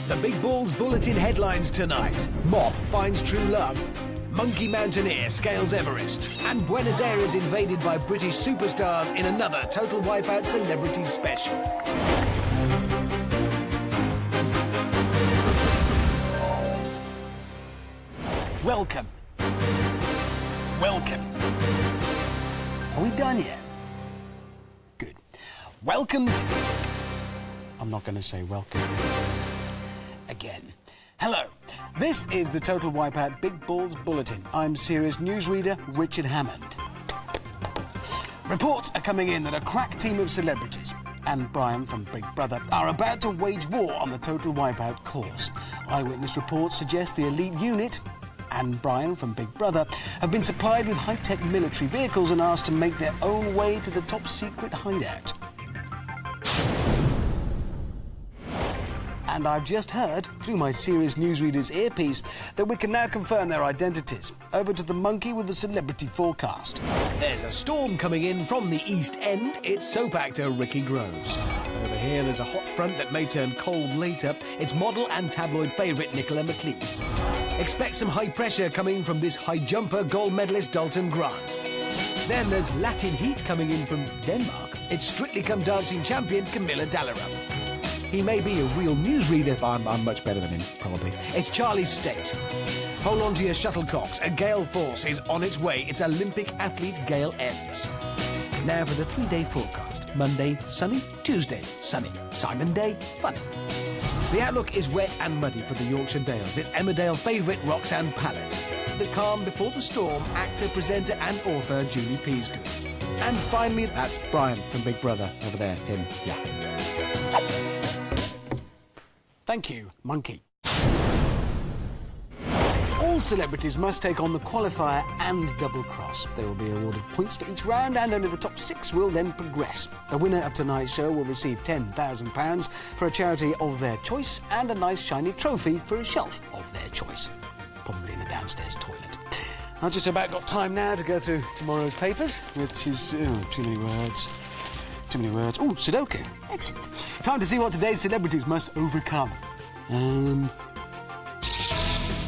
The Big Balls Bulletin headlines tonight. Mob finds true love. Monkey Mountaineer scales Everest. And Buenos Aires invaded by British superstars in another Total Wipeout celebrity special. Welcome. Welcome. Are we done yet? Good. Welcome to... I'm not going to say welcome again. Hello. This is the Total Wipeout Big Balls Bulletin. I'm serious newsreader Richard Hammond. Reports are coming in that a crack team of celebrities and Brian from Big Brother are about to wage war on the Total Wipeout course. Eyewitness reports suggest the elite unit and Brian from Big Brother have been supplied with high-tech military vehicles and asked to make their own way to the top-secret hideout. And I've just heard, through my serious newsreader's earpiece, that we can now confirm their identities. Over to the monkey with the celebrity forecast. There's a storm coming in from the East End. It's soap actor Ricky Groves. Over here, there's a hot front that may turn cold later. It's model and tabloid favourite Nicola McLean. Expect some high pressure coming from this high jumper gold medalist Dalton Grant. Then there's Latin heat coming in from Denmark. It's Strictly Come Dancing champion Camilla Dallerup. He may be a real newsreader, but I'm much better than him, probably. It's Charlie's State. Hold on to your shuttlecocks. A gale force is on its way. It's Olympic athlete Gail Ebbs. Now for the 3-day forecast. Monday, sunny. Tuesday, sunny. Simon Day, funny. The outlook is wet and muddy for the Yorkshire Dales. It's Emmerdale favourite Roxanne Pallett. The calm before the storm, actor, presenter and author Julie Peasgood. And finally, that's Brian from Big Brother. Over there, him, yeah. Thank you, monkey. All celebrities must take on the qualifier and double cross. They will be awarded points for each round and only the top 6 will then progress. The winner of tonight's show will receive £10,000 for a charity of their choice and a nice shiny trophy for a shelf of their choice. Probably in the downstairs toilet. I've just about got time now to go through tomorrow's papers, which is... too many words. Too many words. Oh, Sudoku. Excellent. Time to see what today's celebrities must overcome.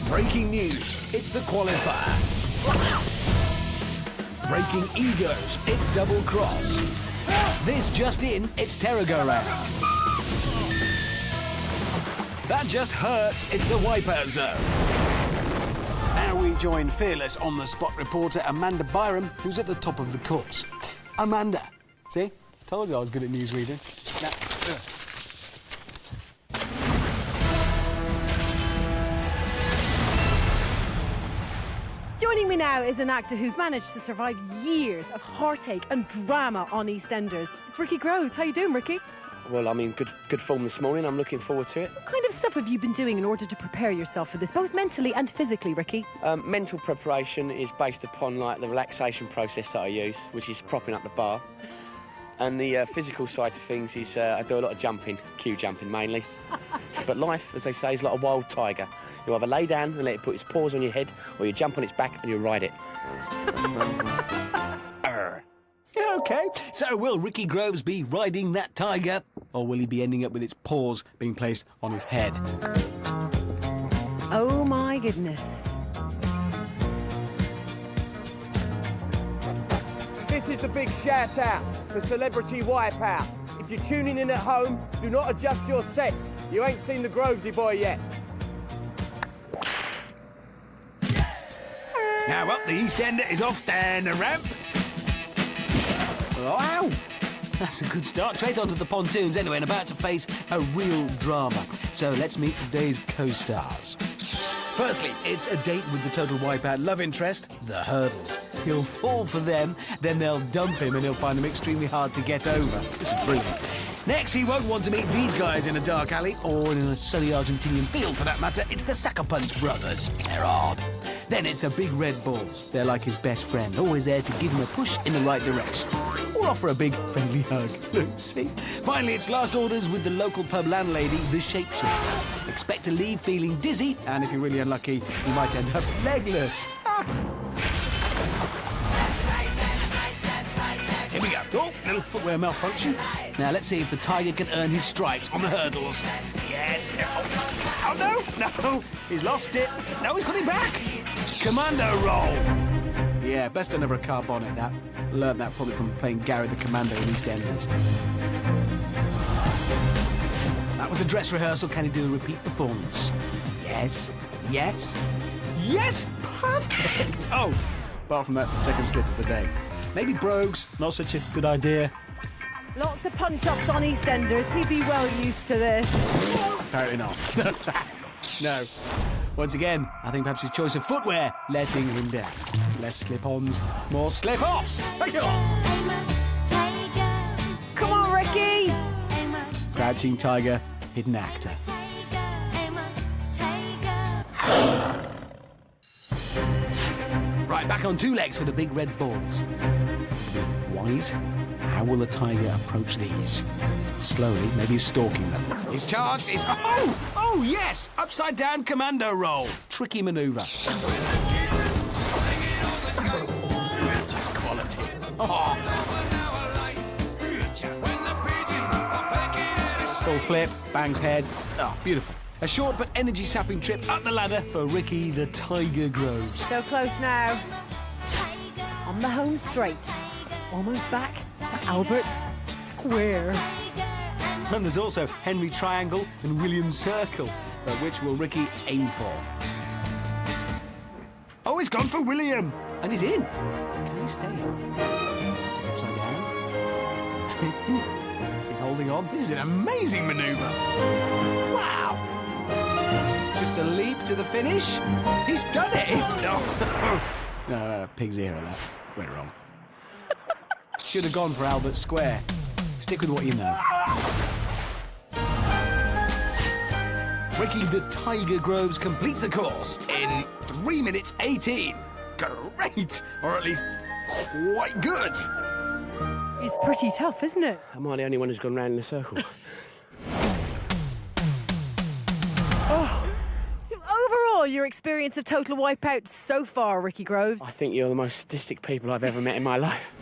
Breaking news. It's the qualifier. Breaking egos. It's double cross. This just in. It's Terra-Go-Round. That just hurts. It's the Wipeout Zone. Now we join fearless on-the-spot reporter Amanda Byram, who's at the top of the course. Amanda. See? Told you I was good at newsreading. Joining me now is an actor who's managed to survive years of heartache and drama on EastEnders. It's Ricky Groves. How you doing, Ricky? Well, I'm in good form this morning. I'm looking forward to it. What kind of stuff have you been doing in order to prepare yourself for this, both mentally and physically, Ricky? Mental preparation is based upon like the relaxation process that I use, which is propping up the bar. And the physical side of things is I do a lot of jumping, queue jumping mainly. But life, as they say, is like a wild tiger. You either lay down and let it put its paws on your head, or you jump on its back and you ride it. OK, so will Ricky Groves be riding that tiger, or will he be ending up with its paws being placed on his head? Oh, my goodness. This is the big shout-out for Celebrity Wipeout. If you're tuning in at home, do not adjust your sets. You ain't seen the Grovesy boy yet. Now up the East End is off down the ramp. Wow! That's a good start. Straight onto the pontoons anyway, and about to face a real drama. So let's meet today's co-stars. Firstly, it's a date with the Total Wipeout love interest, the Hurdles. He'll fall for them, then they'll dump him and he'll find them extremely hard to get over. This is brilliant. Next, he won't want to meet these guys in a dark alley, or in a sunny Argentinian field for that matter. It's the Sucker Punch brothers. They're odd. Then it's the Big Red Bulls. They're like his best friend, always there to give him a push in the right direction. Or offer a big, friendly hug. Look, see? Finally, it's last orders with the local pub landlady, the Shapeshifter. Expect to leave feeling dizzy, and if you're really unlucky, you might end up legless. Here we go. Oh, little footwear malfunction. Now, let's see if the tiger can earn his stripes on the hurdles. Yes. Oh. Oh, no, he's lost it. No, he's got it back. Commando roll. Yeah, best done over a car bonnet, that. Learned that probably from playing Gary the Commando in EastEnders. That was a dress rehearsal. Can he do a repeat performance? Yes, yes, yes, perfect. Oh, apart from that second slip of the day. Maybe brogues, not such a good idea. Lots of punch-ups on EastEnders. He'd be well used to this. Apparently not. No. Once again, I think perhaps his choice of footwear letting him down. Less slip-ons, more slip-offs. Come on, Ricky. Crouching tiger, hidden actor. Right, back on two legs for the big red balls. Wise? How will the tiger approach these? Slowly, maybe he's stalking them. He's charged, he's... Oh, yes! Upside down commando roll. Tricky manoeuvre. Just quality. Oh. Full flip, bangs head. Oh, beautiful. A short but energy-sapping trip up the ladder for Ricky the Tiger Groves. So close now. On the home straight. Almost back to Albert Square. And there's also Henry Triangle and William Circle. But which will Ricky aim for? Oh, he's gone for William. And he's in. Can he stay in? He's upside down. He's holding on. This is an amazing manoeuvre. Wow. Just a leap to the finish. He's done it. He's... No, pig's ear of that. Went wrong. Should have gone for Albert Square. Stick with what you know. Ricky the Tiger Groves completes the course in 3 minutes 18. Great! Or at least quite good. It's pretty tough, isn't it? Am I the only one who's gone round in a circle? So overall, your experience of total wipeout so far, Ricky Groves? I think you're the most sadistic people I've ever met in my life.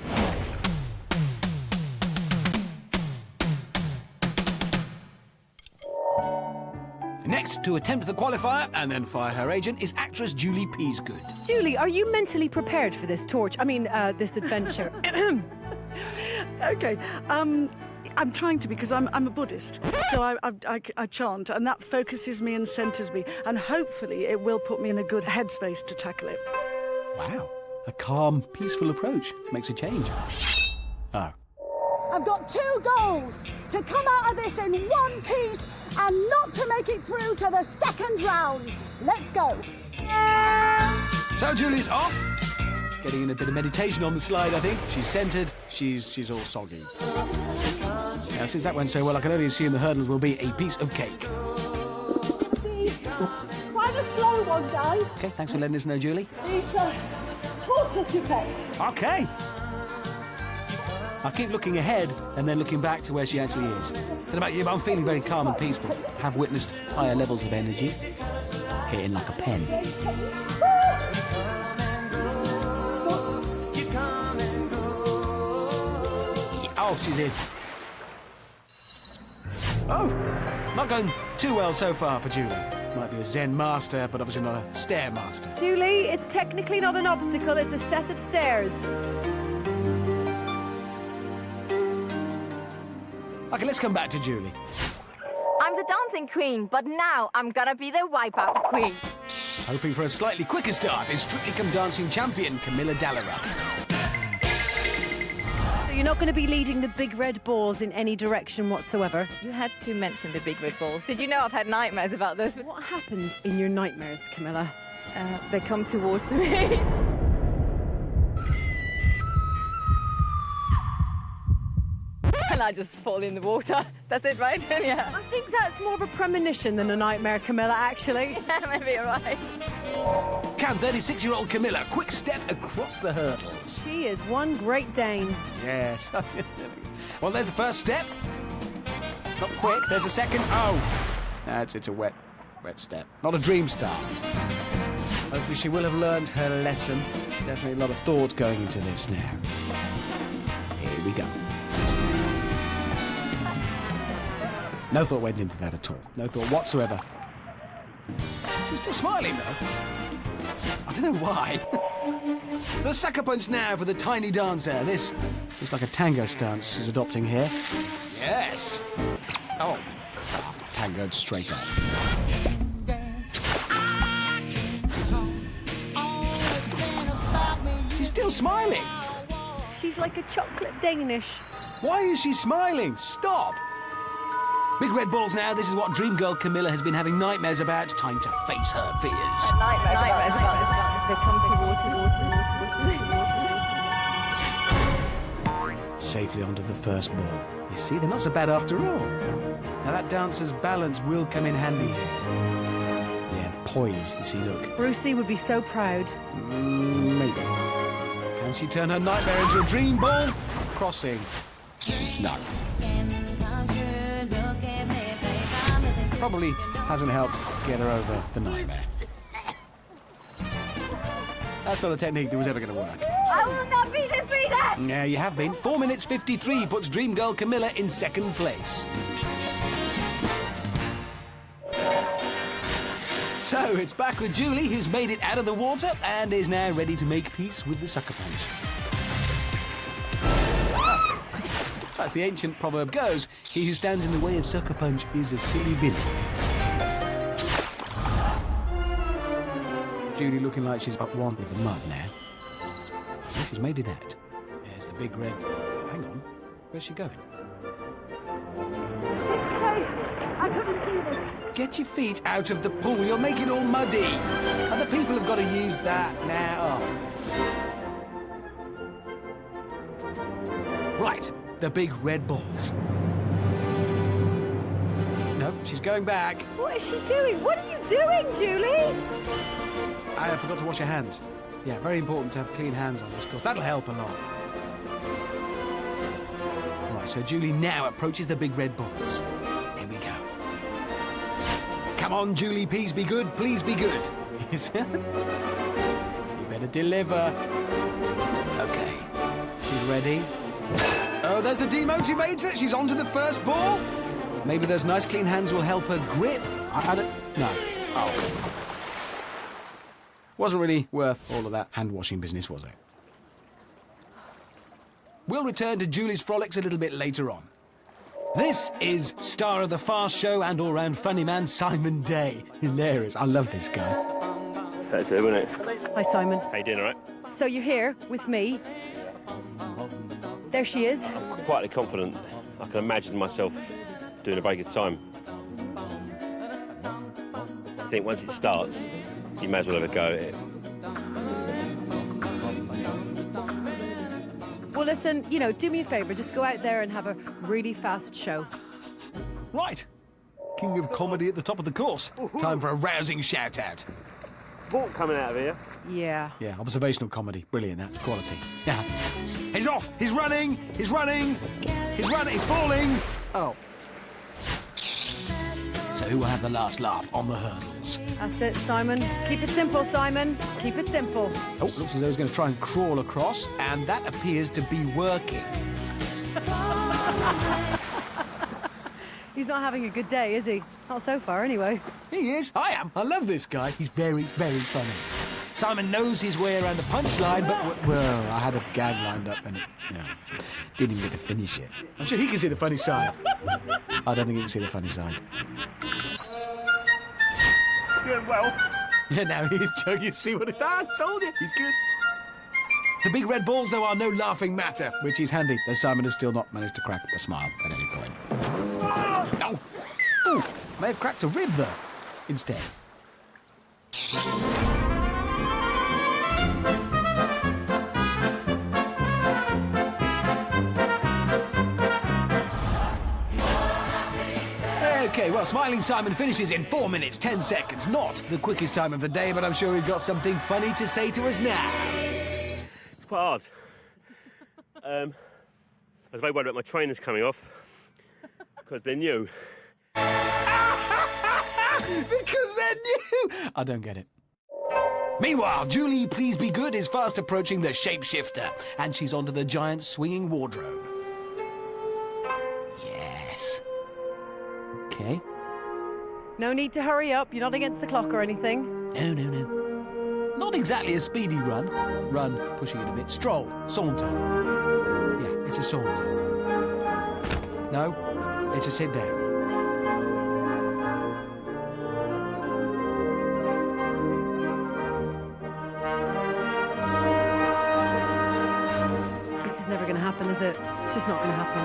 Next, to attempt the qualifier and then fire her agent is actress Julie Peasgood. Julie, are you mentally prepared for this this adventure? Okay, I'm trying to because I'm a Buddhist, so I chant, and that focuses me and centres me, and hopefully it will put me in a good headspace to tackle it. Wow, a calm, peaceful approach makes a change. Oh. I've got 2 goals: to come out of this in one piece and not to make it through to the second round. Let's go. So Julie's off. Getting in a bit of meditation on the slide, I think. She's centred, she's all soggy. Now, since that went so well, I can only assume the hurdles will be a piece of cake. Quite a slow one, guys. Okay, thanks for letting us know, Julie. It's a tortoise effect. Okay. I'll keep looking ahead and then looking back to where she actually is. What about you? I'm feeling very calm and peaceful. Have witnessed higher levels of energy. Hitting like a pen. Oh, she's in. Oh, not going too well so far for Julie. Might be a Zen master, but obviously not a stair master. Julie, it's technically not an obstacle, it's a set of stairs. Okay, let's come back to Julie. I'm the dancing queen, but now I'm gonna be the wipeout queen. Hoping for a slightly quicker start is Strictly Come Dancing champion Camilla Dallera. So you're not going to be leading the big red balls in any direction whatsoever? You had to mention the big red balls. Did you know I've had nightmares about this? What happens in your nightmares, Camilla? They come towards me. And I just fall in the water. That's it, right? Yeah. I think that's more of a premonition than a nightmare, Camilla, actually. Yeah, maybe you're right. Can 36-year-old Camilla quick step across the hurdles? She is one great Dane. Yes. Well, there's the first step. Not quick. There's a second. Oh. It's a wet step. Not a dream start. Hopefully she will have learned her lesson. Definitely a lot of thought going into this now. Here we go. No thought went into that at all. No thought whatsoever. She's still smiling, though. I don't know why. The sucker punch now for the tiny dancer. This looks like a tango stance she's adopting here. Yes. Oh, tangoed straight off. She's still smiling. She's like a chocolate Danish. Why is she smiling? Stop. Big red balls now. This is what dream girl Camilla has been having nightmares about. Time to face her fears. Nightmares about they come towards. Safely onto the first ball. You see, they're not so bad after all. Now that dancer's balance will come in handy here. They have poise, you see, look. Brucey would be so proud. Maybe. Can she turn her nightmare into a dream ball? Crossing. No. Probably hasn't helped get her over the nightmare. That's not a technique that was ever going to work. I will not be defeated! Yeah, you have been. 4 minutes 53 puts dream girl Camilla in second place. So it's back with Julie, who's made it out of the water and is now ready to make peace with the sucker punch. As the ancient proverb goes, he who stands in the way of sucker punch is a silly Billy. Julie looking like she's up one with the mud now. Oh, she's made it out. There's the big red... Hang on. Where's she going? Sorry, I couldn't see this. Get your feet out of the pool. You'll make it all muddy. Other people have got to use that now. Oh. Right. The big red balls. No, she's going back. What is she doing? What are you doing, Julie? I forgot to wash your hands. Yeah, very important to have clean hands on this course. That'll help a lot. Right, so Julie now approaches the big red balls. Here we go. Come on, Julie, please be good. Please be good. You better deliver. Okay. She's ready. Oh, there's the demotivator. She's on to the first ball. Maybe those nice clean hands will help her grip. I don't... No. Oh. Wasn't really worth all of that hand-washing business, was it? We'll return to Julie's frolics a little bit later on. This is star of the fast show and all-round funny man, Simon Day. Hilarious. I love this guy. That's it, wasn't it? Hi, Simon. How you doing, all right? So you're here with me. There she is. I'm quietly confident. I can imagine myself doing a very good time. I think once it starts, you may as well have a go at it. Well, listen, you know, do me a favour. Just go out there and have a really fast show. Right. King of comedy at the top of the course. Time for a rousing shout-out. Ball coming out of here. Yeah. Yeah, observational comedy. Brilliant, that. Quality. Yeah. He's off! He's running! He's running! He's running! He's falling! Oh. So who will have the last laugh on the hurdles? That's it, Simon. Keep it simple, Simon. Keep it simple. Oh, looks as though he's going to try and crawl across, and that appears to be working. He's not having a good day, is he? Not so far, anyway. He is. I am. I love this guy. He's very, very funny. Simon knows his way around the punchline, but, well, I had a gag lined up and, didn't even get to finish it. I'm sure he can see the funny side. I don't think he can see the funny side. Doing well. Yeah, now he's joking. See what I told you. He's good. The big red balls, though, are no laughing matter, which is handy, though Simon has still not managed to crack a smile at any point. Oh! Ooh, may have cracked a rib, though, instead. OK, well, Smiling Simon finishes in 4 minutes, 10 seconds. Not the quickest time of the day, but I'm sure he's got something funny to say to us now. It's quite hard. I was very worried about my trainers coming off because they're new. Because they're new! I don't get it. Meanwhile, Julie, please be good, is fast approaching the shapeshifter, and she's onto the giant swinging wardrobe. Yes. Okay. No need to hurry up. You're not against the clock or anything. No, no, no. Not exactly a speedy run. Run, pushing it a bit. Stroll, saunter. Yeah, it's a saunter. No, it's a sit down. This is never going to happen, is it? It's just not going to happen.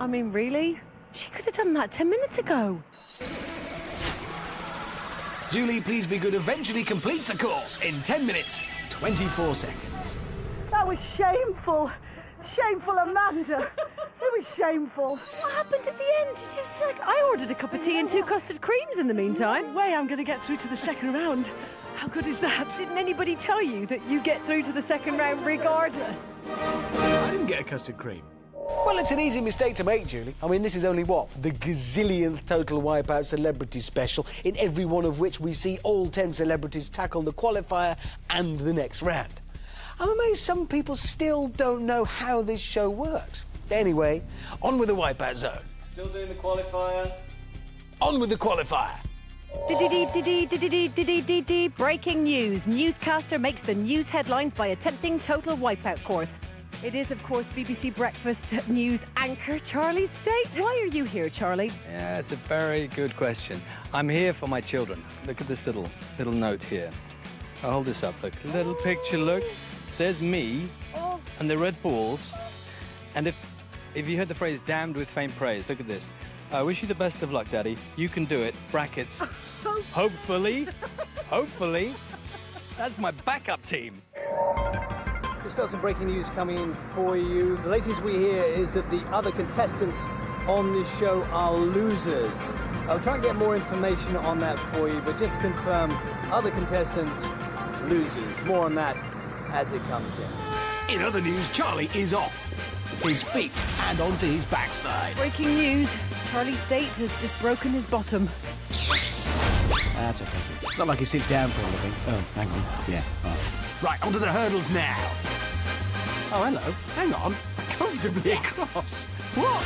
I mean, really? She could have done that 10 minutes ago. Julie, please be good, eventually completes the course in 10 minutes, 24 seconds. That was shameful. Shameful, Amanda. It was shameful. What happened at the end? Did you just, I ordered a cup of tea and 2 custard creams in the meantime. Way I'm going to get through to the second round. How good is that? Didn't anybody tell you that you get through to the second round regardless? I didn't get a custard cream. Well, it's an easy mistake to make, Julie. I mean, this is only, what, the gazillionth Total Wipeout celebrity special, in every one of which we see all 10 celebrities tackle the qualifier and the next round. I'm amazed some people still don't know how this show works. Anyway, on with the Wipeout Zone. Still doing the qualifier. On with the qualifier. Breaking news. Newscaster makes the news headlines by attempting Total Wipeout course. It is, of course, BBC Breakfast News anchor Charlie State. Why are you here, Charlie? Yeah, it's a very good question. I'm here for my children. Look at this little note here. I'll hold this up. Look, little picture. Look, there's me and the red balls. And if you heard the phrase "damned with faint praise," look at this. I wish you the best of luck, Daddy. You can do it. Brackets. Hopefully. Hopefully. That's my backup team. Just got some breaking news coming in for you. The latest we hear is that the other contestants on this show are losers. I'll try and get more information on that for you, but just to confirm, other contestants, losers. More on that as it comes in. In other news, Charlie is off. His feet and onto his backside. Breaking news. Charlie State has just broken his bottom. That's okay. It's not like he sits down for a living. Oh, hang on. Yeah. Oh. Right, onto the hurdles now. Oh, hello. Hang on. Comfortably across. What?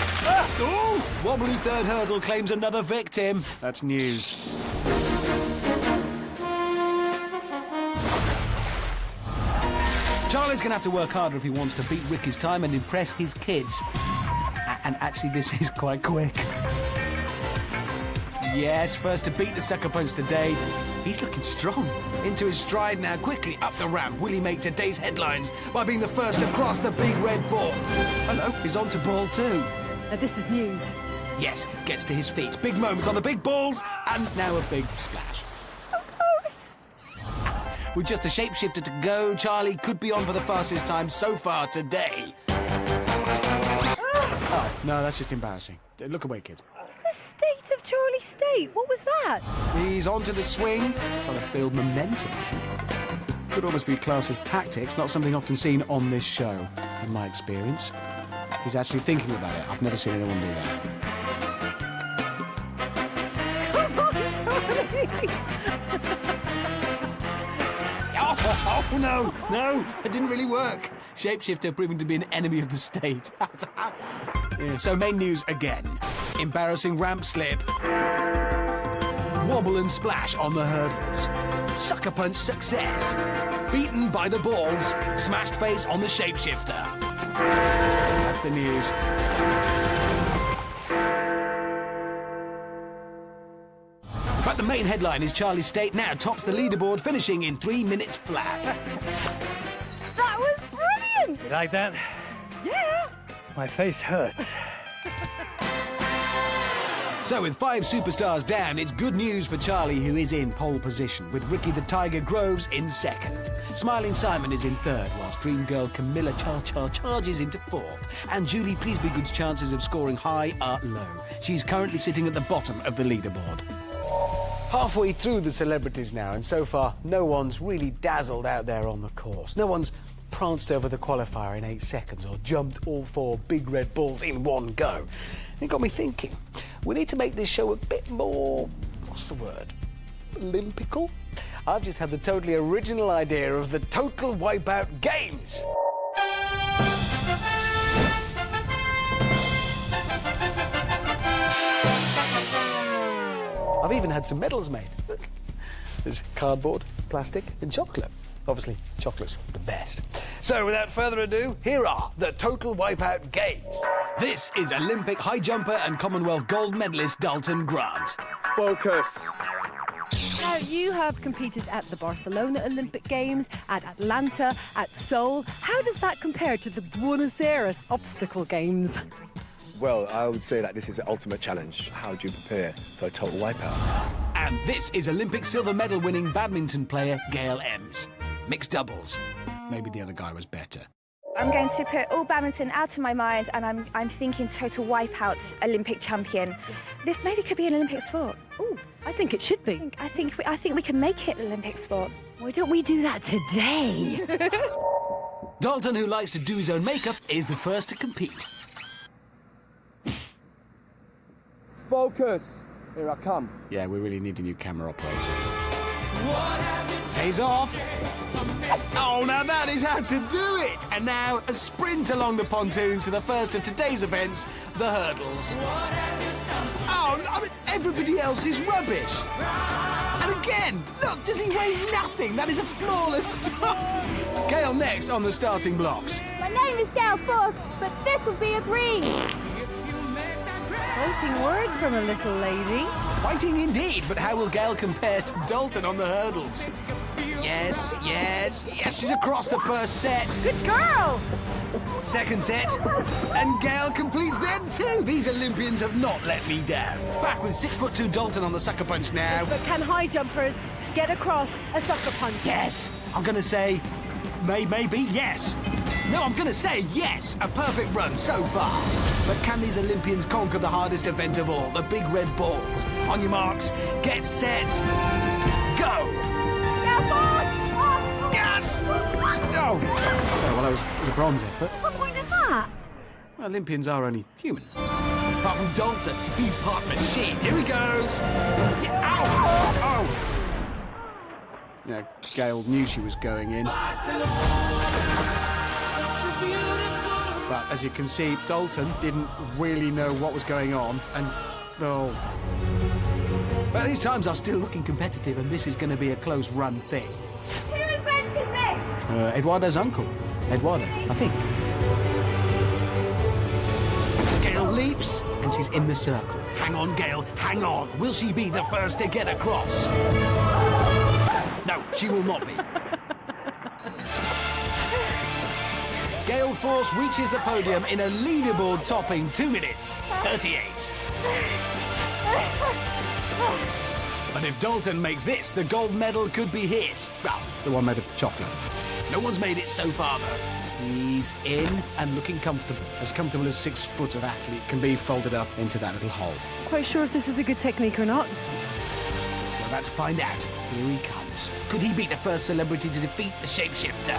Oh! Wobbly third hurdle claims another victim. That's news. Charlie's going to have to work harder if he wants to beat Ricky's time and impress his kids. And actually, this is quite quick. Yes, first to beat the sucker punch today. He's looking strong. Into his stride now, quickly up the ramp. Will he make today's headlines by being the first to cross the big red balls? Hello, he's on to ball 2. Now, this is news. Yes, gets to his feet. Big moment on the big balls, and now a big splash. So close. With just a shapeshifter to go, Charlie could be on for the fastest time so far today. Oh, no, that's just embarrassing. Look away, kids. The state of Charlie State. What was that? He's onto the swing, trying to build momentum. Could almost be classed as tactics, not something often seen on this show, in my experience. He's actually thinking about it. I've never seen anyone do that. Come on, Charlie. Oh, no, it didn't really work. Shapeshifter proving to be an enemy of the state. Yeah, so main news again. Embarrassing ramp slip. Wobble and splash on the hurdles. Sucker punch success. Beaten by the balls. Smashed face on the shapeshifter. That's the news. But the main headline is Charlie State now tops the leaderboard, finishing in 3 minutes flat. That was brilliant. You like that? Yeah. My face hurts. So with 5 superstars down, it's good news for Charlie, who is in pole position, with Ricky the Tiger Groves in second. Smiling Simon is in third, whilst Dream Girl Camilla charges into fourth. And Julie Pleasebegood's chances of scoring high are low. She's currently sitting at the bottom of the leaderboard. Halfway through the celebrities now, and so far, no one's really dazzled out there on the course. No one's pranced over the qualifier in 8 seconds or jumped all 4 big red balls in one go. It got me thinking. We need to make this show a bit more, what's the word, Olympical? I've just had the totally original idea of the Total Wipeout Games. I've even had some medals made. Look, there's cardboard, plastic and chocolate. Obviously, chocolate's the best. So, without further ado, here are the Total Wipeout Games. This is Olympic high jumper and Commonwealth gold medalist Dalton Grant. Focus. Now, you have competed at the Barcelona Olympic Games, at Atlanta, at Seoul. How does that compare to the Buenos Aires Obstacle Games? Well, I would say that this is the ultimate challenge. How do you prepare for a total wipeout? And this is Olympic silver medal winning badminton player Gail Ems. Mixed doubles. Maybe the other guy was better. I'm going to put all badminton out of my mind, and I'm thinking total wipeout Olympic champion. This maybe could be an Olympic sport. Ooh, I think it should be. I think we can make it an Olympic sport. Why don't we do that today? Dalton, who likes to do his own makeup, is the first to compete. Focus! Here I come. Yeah, we really need a new camera operator. He's off. Oh, now that is how to do it. And now a sprint along the pontoons to the first of today's events, the hurdles. Oh, I mean, everybody else is rubbish. And again, look, does he weigh nothing? That is a flawless start. Gail next on the starting blocks. My name is Gail Force, but this will be a breeze. Quoting words from a little lady. Fighting indeed, but how will Gail compare to Dalton on the hurdles? Yes, yes, yes, she's across the first set. Good girl! Second set, and Gail completes them too. These Olympians have not let me down. Back with 6'2" Dalton on the sucker punch now. But can high jumpers get across a sucker punch? Yes, I'm going to say maybe yes. No, I'm going to say yes. A perfect run so far. But can these Olympians conquer the hardest event of all, the big red balls? On your marks, get set, go! Yes! Oh! Well, that was a bronze effort. What point in that? Well, Olympians are only human. Apart from Dalton, he's part machine. Here he goes. Yeah. Ow! Oh! Yeah, Gail knew she was going in. But as you can see, Dalton didn't really know what was going on, and oh. But these times are still looking competitive, and this is going to be a close run thing. Who invented this? Eduardo's uncle. Eduardo, I think. Gail leaps, and she's in the circle. Hang on, Gail, hang on. Will she be the first to get across? No, she will not be. Gail Force reaches the podium in a leaderboard topping 2 minutes 38. But if Dalton makes this, the gold medal could be his. Well, the one made of chocolate. No one's made it so far, though. He's in and looking comfortable. As comfortable as 6 foot of athlete can be folded up into that little hole. Quite sure if this is a good technique or not. We're about to find out. Here he comes. Could he be the first celebrity to defeat the shapeshifter?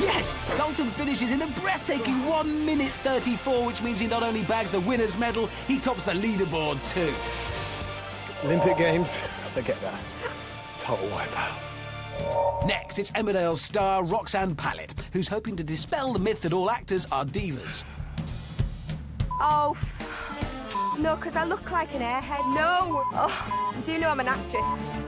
Yes! Dalton finishes in a breathtaking 1 minute 34, which means he not only bags the winner's medal, he tops the leaderboard too. Olympic Games, forget that. Total wipeout. Next, it's Emmerdale's star Roxanne Pallett, who's hoping to dispel the myth that all actors are divas. Oh, no, because I look like an airhead. No! Oh, do you know I'm an actress?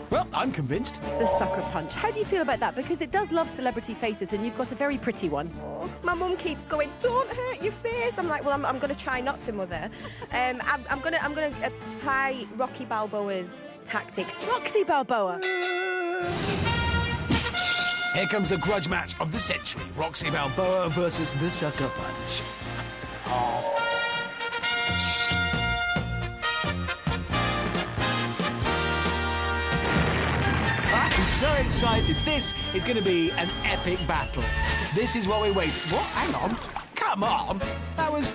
Well, I'm convinced. The sucker punch. How do you feel about that? Because it does love celebrity faces, and you've got a very pretty one. Oh, my mum keeps going, don't hurt your face. I'm like, well, I'm going to try not to, Mother. I'm going to apply Rocky Balboa's tactics. Roxy Balboa. Here comes the grudge match of the century. Roxy Balboa versus the sucker punch. Oh. I'm so excited. This is going to be an epic battle. This is what we wait. What? Hang on. Come on. That was...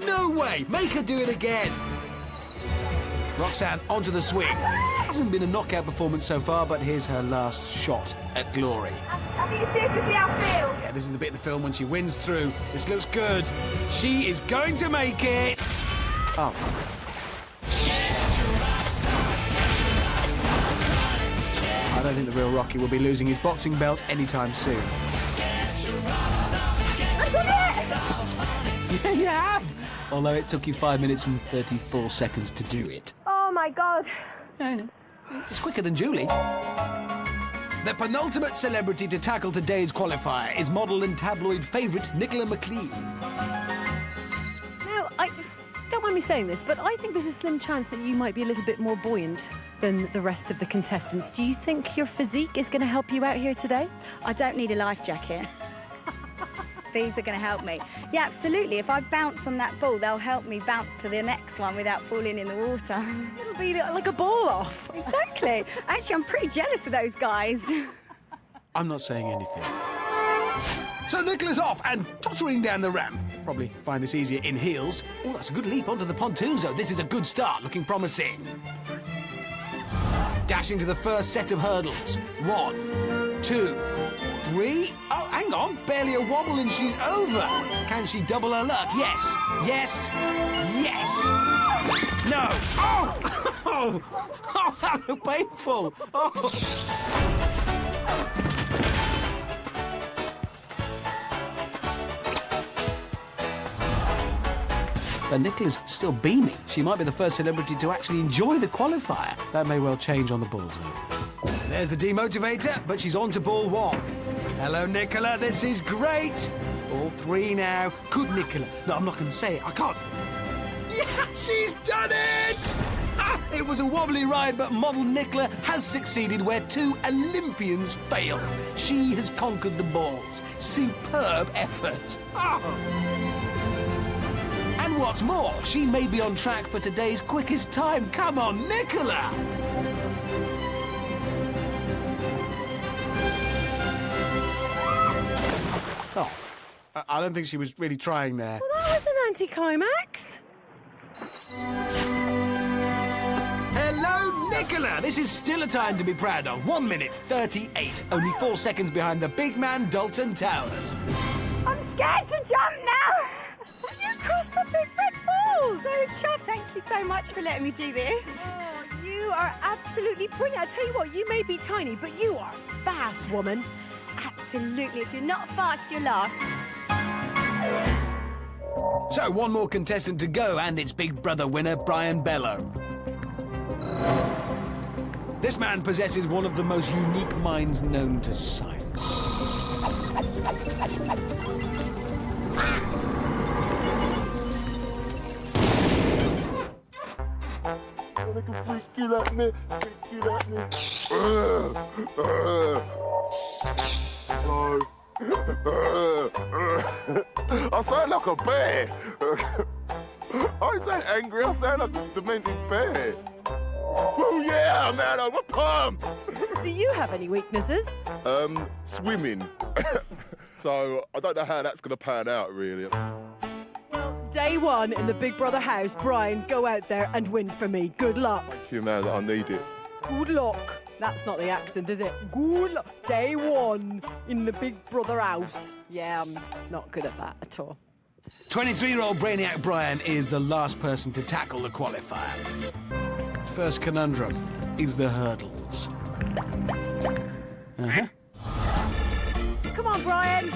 No way. Make her do it again. Roxanne onto the swing. Hasn't been a knockout performance so far, but here's her last shot at glory. I think it's safe to see how I feel. Yeah, this is the bit of the film when she wins through. This looks good. She is going to make it. Oh. don't think the real Rocky will be losing his boxing belt anytime soon. Yeah, you have! Although it took you 5 minutes and 34 seconds to do it. Oh my God. I know. It's quicker than Julie. The penultimate celebrity to tackle today's qualifier is model and tabloid favourite Nicola McLean. Now, don't mind me saying this, but I think there's a slim chance that you might be a little bit more buoyant than the rest of the contestants. Do you think your physique is going to help you out here today? I don't need a life jacket. These are going to help me. Yeah, absolutely. If I bounce on that ball, they'll help me bounce to the next one without falling in the water. It'll be like a ball off. Exactly. Actually, I'm pretty jealous of those guys. I'm not saying anything. So Nicola's off and tottering down the ramp. Probably find this easier in heels. Oh, that's a good leap onto the pontoon. This is a good start, looking promising. Dashing to the first set of hurdles. 1, 2, 3. Oh, hang on. Barely a wobble and she's over. Can she double her luck? Yes. Yes. Yes. No. Oh! Oh, that looked painful. Oh. But Nicola's still beaming. She might be the first celebrity to actually enjoy the qualifier. That may well change on the balls, though. There's the demotivator, but she's on to ball 1. Hello, Nicola. This is great. Ball 3 now. Could Nicola? No, I'm not going to say it. I can't. Yeah, she's done it! Ah, it was a wobbly ride, but model Nicola has succeeded where 2 Olympians failed. She has conquered the balls. Superb effort. Oh. And what's more, she may be on track for today's quickest time. Come on, Nicola! Oh, I don't think she was really trying there. Well, that was an anticlimax. Hello, Nicola! This is still a time to be proud of. 1 minute 38. Only 4 seconds behind the big man, Dalton Towers. I'm scared to jump now. You crossed the big red ball. So, Chubb, thank you so much for letting me do this. Oh, you are absolutely brilliant. I tell you what, you may be tiny, but you are fast, woman. Absolutely. If you're not fast, you're lost. So, 1 more contestant to go, and it's Big Brother winner Brian Bello. This man possesses one of the most unique minds known to science. I sound like a bear. I ain't sound angry, I sound like a demented bear. Oh yeah, man, I'm pumped. Do you have any weaknesses? Swimming. So I don't know how that's going to pan out, really. Well, day 1 in the Big Brother house. Brian, go out there and win for me. Good luck. Thank you, man, I need it. Good luck. That's not the accent, is it? Good luck. Day 1 in the Big Brother house. Yeah, I'm not good at that at all. 23-year-old Brainiac Brian is the last person to tackle the qualifier. First conundrum is the hurdles. Uh-huh. Come on, Brian.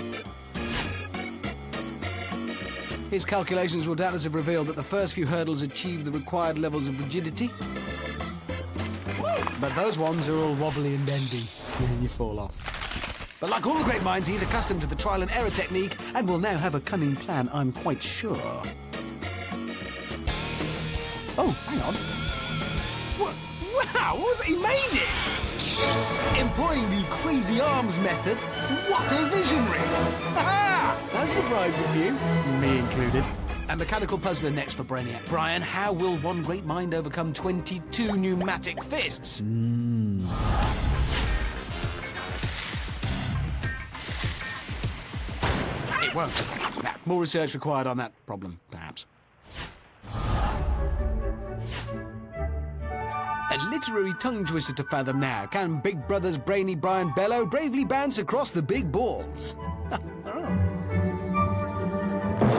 His calculations will doubtless have revealed that the first few hurdles achieve the required levels of rigidity. But those ones are all wobbly and bendy. You fall off. But like all the great minds, he's accustomed to the trial and error technique and will now have a cunning plan, I'm quite sure. Oh, hang on. What? Wow, he made it! Employing the crazy arms method. What a visionary! That surprised a few, me included. A mechanical puzzler next for Brainiac Brian. How will one great mind overcome 22 pneumatic fists? It won't. More research required on that problem, perhaps. A literary tongue twister to fathom now. Can Big Brother's brainy Brian Bello bravely bounce across the big balls?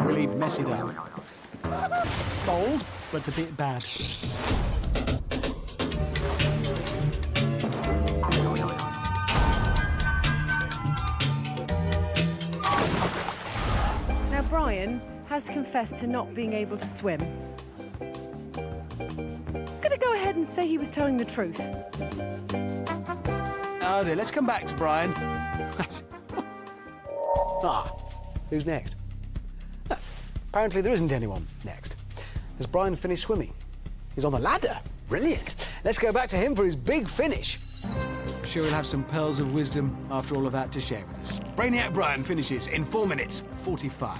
Really mess it up. Bold, but a bit bad. Brian has confessed to not being able to swim. I'm going to go ahead and say he was telling the truth. Oh dear, let's come back to Brian. Who's next? Apparently there isn't anyone next. Has Brian finished swimming? He's on the ladder. Brilliant. Let's go back to him for his big finish. I'm sure he'll have some pearls of wisdom after all of that to share with us. Brainiac Brian finishes in 4 minutes 45.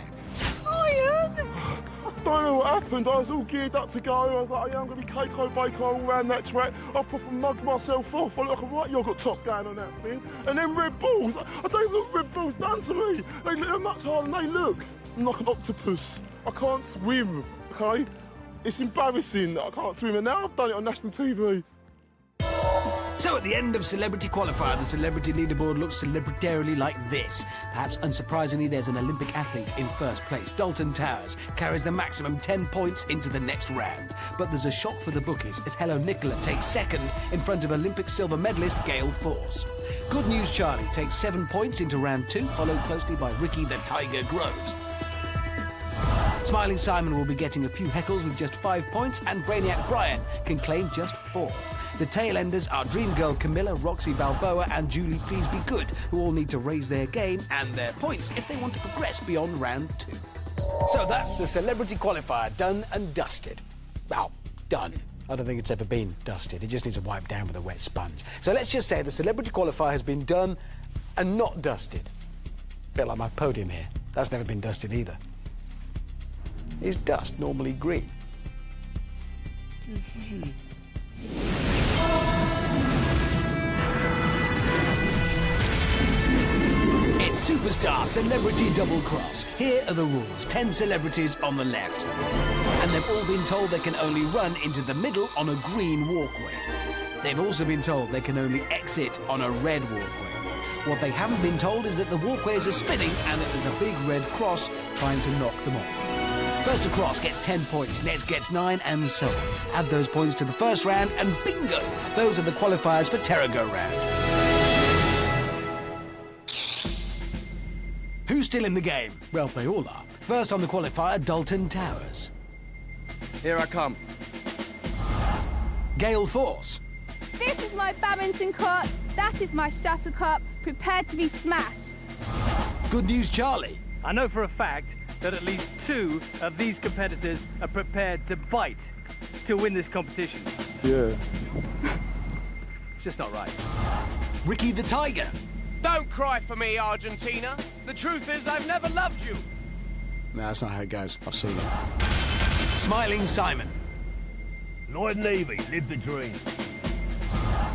Don't know what happened. I was all geared up to go. I was like, yeah, I'm going to be Keiko Baker all around that track. I proper mugged myself off. I look like a right yogurt top going on that thing. And then Red Bulls. I don't even look Red Bulls done to me. They look much harder than they look. I'm like an octopus. I can't swim, okay? It's embarrassing that I can't swim. And now I've done it on national TV. So at the end of Celebrity Qualifier, the celebrity leaderboard looks celebritarily like this. Perhaps unsurprisingly, there's an Olympic athlete in first place. Dalton Towers carries the maximum 10 points into the next round. But there's a shock for the bookies as Hello Nicola takes second in front of Olympic silver medalist Gail Force. Good News Charlie takes 7 points into round 2, followed closely by Ricky the Tiger Groves. Smiling Simon will be getting a few heckles with just 5 points, and Brainiac Brian can claim just 4. The tail-enders are Dream Girl Camilla, Roxy Balboa and Julie Please Be Good, who all need to raise their game and their points if they want to progress beyond round 2. So that's the Celebrity Qualifier done and dusted. Well, done. I don't think it's ever been dusted. It just needs to wipe down with a wet sponge. So let's just say the Celebrity Qualifier has been done and not dusted. A bit like my podium here. That's never been dusted either. Is dust normally green? It's Superstar Celebrity Double Cross. Here are the rules. 10 celebrities on the left. And they've all been told they can only run into the middle on a green walkway. They've also been told they can only exit on a red walkway. What they haven't been told is that the walkways are spinning and that there's a big red cross trying to knock them off. First across gets 10 points, next gets 9, and so on. Add those points to the first round, and bingo! Those are the qualifiers for Terrago round. Who's still in the game? Well, they all are. First on the qualifier, Dalton Towers. Here I come. Gail Force. This is my badminton court. That is my shuttlecock, prepared to be smashed. Good News Charlie. I know for a fact that at least 2 of these competitors are prepared to bite to win this competition. Yeah. It's just not right. Ricky the Tiger. Don't cry for me, Argentina. The truth is, I've never loved you. No, that's not how it goes. I've seen it. Smiling Simon. Lloyd Navy, live the dream.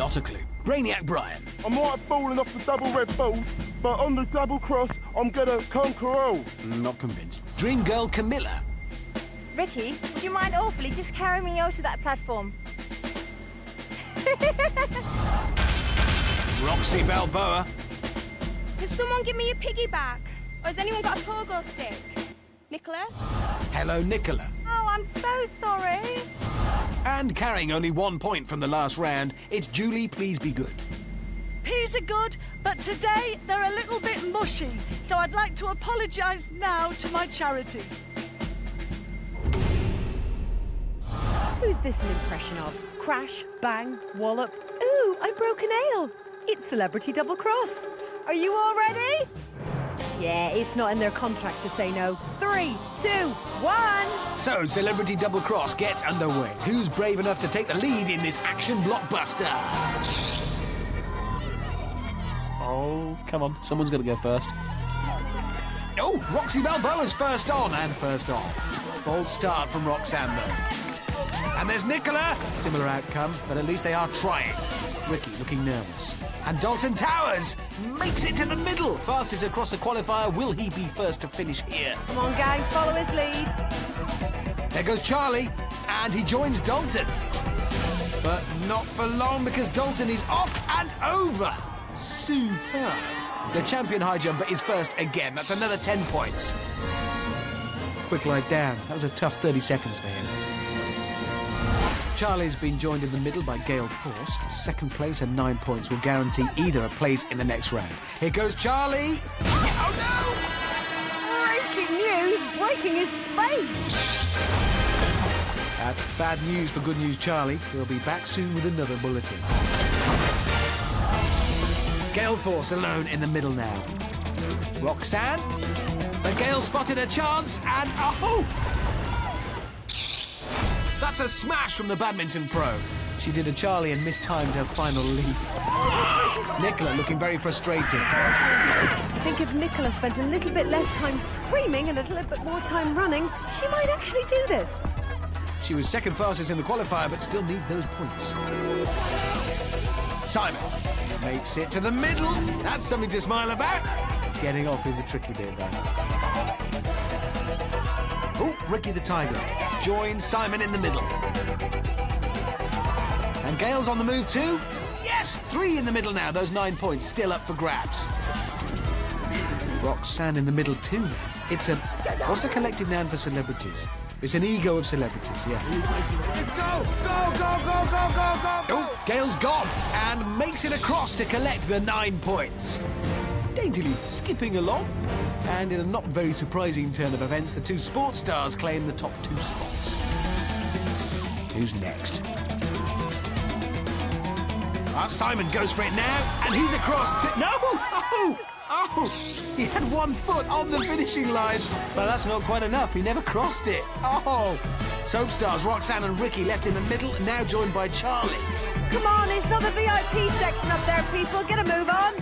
Not a clue. Brainiac Brian. I might have fallen off the double Red Bulls, but on the double cross, I'm gonna conquer all. Not convinced. Dream Girl Camilla. Ricky, would you mind awfully just carrying me over to that platform? Roxy Balboa. Can someone give me a piggyback? Or has anyone got a pogo stick? Nicola? Hello Nicola. Oh, I'm so sorry. And carrying only 1 point from the last round, it's Julie Please Be Good. Peas are good, but today they're a little bit mushy, so I'd like to apologise now to my charity. Who's this an impression of? Crash, bang, wallop. Ooh, I broke a nail. It's Celebrity Double Cross. Are you all ready? Yeah, it's not in their contract to say no. 3, 2, 1. So, Celebrity Double Cross gets underway. Who's brave enough to take the lead in this action blockbuster? Oh, come on. Someone's got to go first. Oh, Roxy Balboa's first on and first off. Bold start from Roxanne, though. And there's Nicola. Similar outcome, but at least they are trying. Ricky looking nervous. And Dalton Towers makes it to the middle. Fastest across the qualifier. Will he be first to finish here? Come on, gang, follow his lead. There goes Charlie, and he joins Dalton. But not for long, because Dalton is off and over. Superb. The champion high jumper is first again. That's another 10 points. Quick lie down. That was a tough 30 seconds for him. Charlie's been joined in the middle by Gail Force. Second place and 9 points will guarantee either a place in the next round. Here goes Charlie. Oh, no! Ricky, Breaking news! Breaking his face! That's bad news for Good News Charlie. We'll be back soon with another bulletin. Gale Force alone in the middle now. Roxanne? But Gale spotted a chance and... oh! That's a smash from the badminton pro. She did a Charlie and mistimed her final leap. Nicola looking very frustrated. I think if Nicola spent a little bit less time screaming and a little bit more time running, she might actually do this. She was second fastest in the qualifier, but still needs those points. Simon makes it to the middle. That's something to smile about. Getting off is the tricky bit, though. Oh, Ricky the Tiger joins Simon in the middle. And Gale's on the move too. Yes, 3 in the middle now. Those 9 points still up for grabs. Roxanne in the middle too now. It's a... what's the collective noun for celebrities? It's an ego of celebrities, yeah. Let's go! Go, go, go, go, go, go, go! Oh, Gale's gone and makes it across to collect the 9 points. Daintily skipping along. And in a not very surprising turn of events, the 2 sports stars claim the top 2 spots. Who's next? Simon goes for it now, and he's across to... no! Oh! Oh! He had 1 foot on the finishing line. But that's not quite enough. He never crossed it. Oh! Soap stars Roxanne and Ricky left in the middle, now joined by Charlie. Come on, it's not the VIP section up there, people. Get a move on.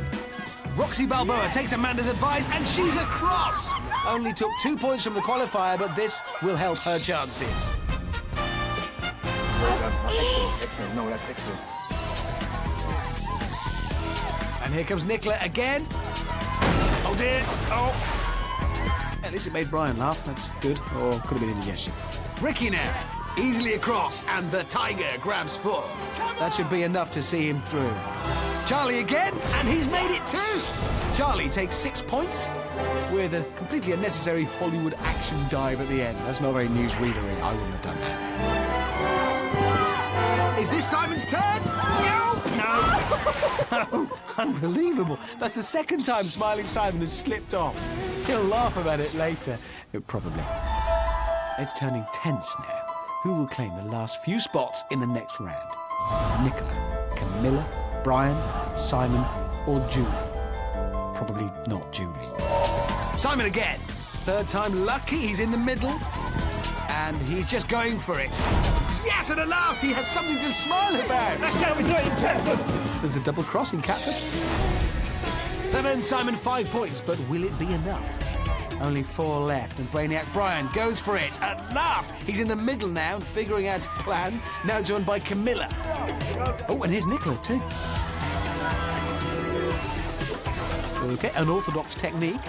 Roxy Balboa takes Amanda's advice, and she's across. Only took 2 points from the qualifier, but this will help her chances. Excellent. No, that's excellent. And here comes Nicola again. Oh dear. Oh. At least it made Brian laugh. That's good. Or could have been indigestion. Ricky now. Easily across. And the Tiger grabs 4th. That should be enough to see him through. Charlie again. And he's made it too. Charlie takes 6 points with a completely unnecessary Hollywood action dive at the end. That's not very newsreadery. I wouldn't have done that. Is this Simon's turn? No. Oh, unbelievable. That's the second time Smiling Simon has slipped off. He'll laugh about it later. Probably. It's turning tense now. Who will claim the last few spots in the next round? Nicola, Camilla, Brian, Simon, or Julie? Probably not Julie. Simon again. 3rd time lucky. He's in the middle. And he's just going for it. Yes, and at last he has something to smile about. That's how we do it in Catford. There's a double cross in Catford. That earns Simon 5 points, but will it be enough? Only 4 left, and Brainiac Brian goes for it. At last, he's in the middle now, figuring out a plan. Now joined by Camilla. Oh, and here's Nicola too. Okay, unorthodox technique.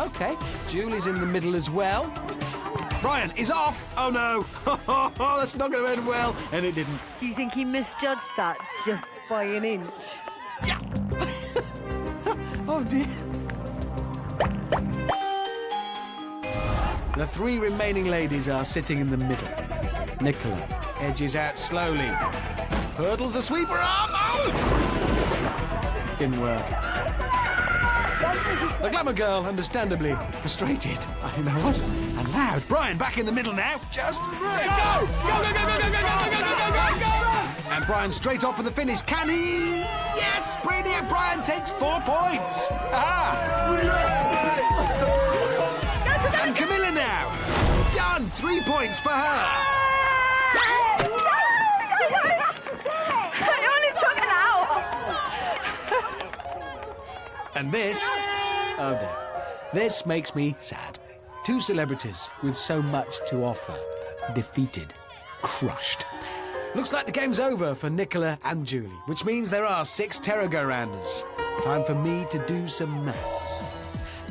Okay, Julie's in the middle as well. Brian is off. Oh no. That's not going to end well. And it didn't. Do you think he misjudged that just by an inch? Yeah. Oh dear. The 3 remaining ladies are sitting in the middle. Nicola edges out slowly. Hurdles the sweeper arm. Oh! Didn't work. The glamour girl, understandably frustrated. I know I was. And loud. Brian back in the middle now. Just go! Go, go, go, go, go, go, go, go, go, go, go, go! And Brian straight off for the finish. Can he? Yes! Brainiac Brian takes 4 points. And Camilla now. Done. 3 points for her. It only took an hour. And this, oh dear, this makes me sad. 2 celebrities with so much to offer, defeated, crushed. Looks like the game's over for Nicola and Julie, which means there are 6 Terra-Go-Rounders. Time for me to do some maths.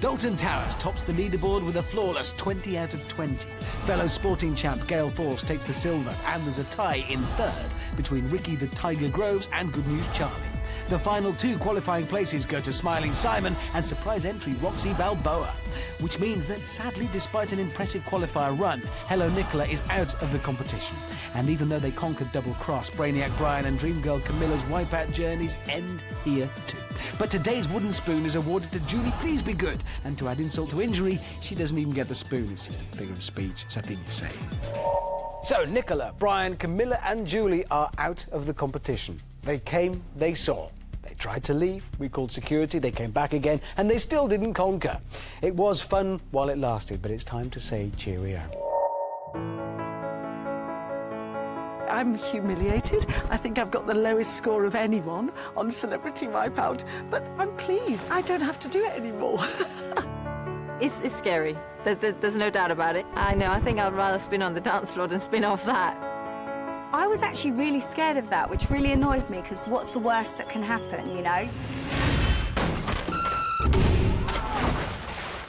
Dalton Towers tops the leaderboard with a flawless 20 out of 20. Fellow sporting champ Gale Force takes the silver, and there's a tie in 3rd between Ricky the Tiger Groves and Good News Charlie. The final 2 qualifying places go to Smiling Simon and surprise entry Roxy Balboa, which means that sadly, despite an impressive qualifier run, Hello Nicola is out of the competition. And even though they conquered Double Cross, Brainiac Brian and Dream Girl Camilla's Wipeout journeys end here too. But today's wooden spoon is awarded to Julie Please Be Good, and to add insult to injury, she doesn't even get the spoon. It's just a figure of speech. It's a thing you say. So Nicola, Brian, Camilla and Julie are out of the competition. They came, they saw. They tried to leave, we called security, they came back again, and they still didn't conquer. It was fun while it lasted, but it's time to say cheerio. I'm humiliated. I think I've got the lowest score of anyone on Celebrity Wipeout, but I'm pleased I don't have to do it anymore. It's scary. There's no doubt about it. I know, I think I'd rather spin on the dance floor than spin off that. I was actually really scared of that, which really annoys me, because what's the worst that can happen, you know?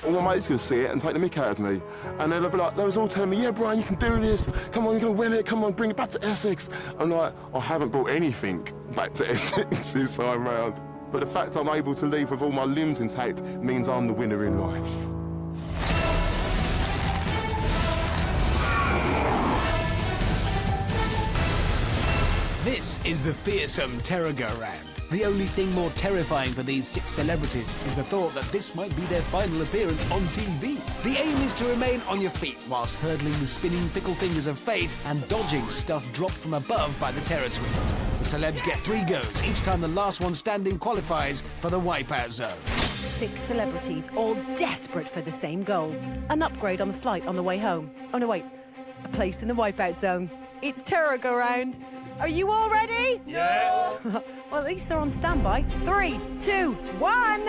All my mates could see it and take the mick out of me. And they'd be like, they was all telling me, yeah, Brian, you can do this. Come on, you're going to win it. Come on, bring it back to Essex. I'm like, I haven't brought anything back to Essex this time round. But the fact I'm able to leave with all my limbs intact means I'm the winner in life. This is the fearsome Terror Go Round. The only thing more terrifying for these 6 celebrities is the thought that this might be their final appearance on TV. The aim is to remain on your feet whilst hurdling the spinning fickle fingers of fate and dodging stuff dropped from above by the Terror Twins. The celebs get 3 goes each time the last one standing qualifies for the Wipeout Zone. 6 celebrities, all desperate for the same goal. An upgrade on the flight on the way home. Oh no, wait. A place in the Wipeout Zone. It's Terror Go Round. Are you all ready? Yeah. Well, at least they're on standby. 3, 2, 1.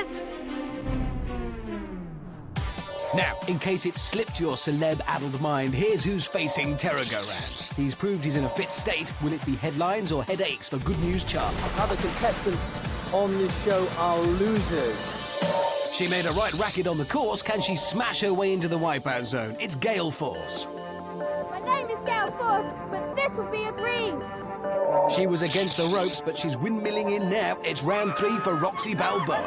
Now, in case it slipped your celeb-addled mind, here's who's facing Terror Go Round. He's proved he's in a fit state. Will it be headlines or headaches for Good News Charlie? Other contestants on this show are losers. She made a right racket on the course. Can she smash her way into the Wipeout Zone? It's Gale Force. My name is Gale Force, but this will be a breeze. She was against the ropes, but she's windmilling in now. It's round 3 for Roxy Balboa.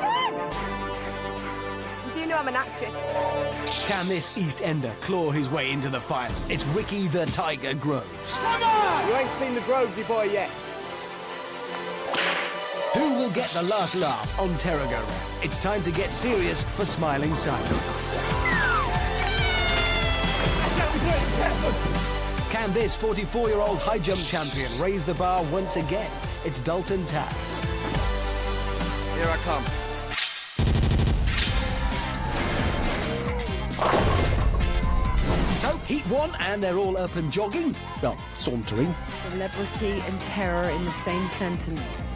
Do you know I'm an actress? Can this East Ender claw his way into the final? It's Ricky the Tiger Groves. Come on! You ain't seen the Grovesy boy yet. Who will get the last laugh on Terror Go Round? It's time to get serious for Smiling Simon. Can this 44-year-old high jump champion raise the bar once again? It's Dalton Towers. Here I come. So, Heat 1, and they're all up and jogging. Well, sauntering. Celebrity and terror in the same sentence.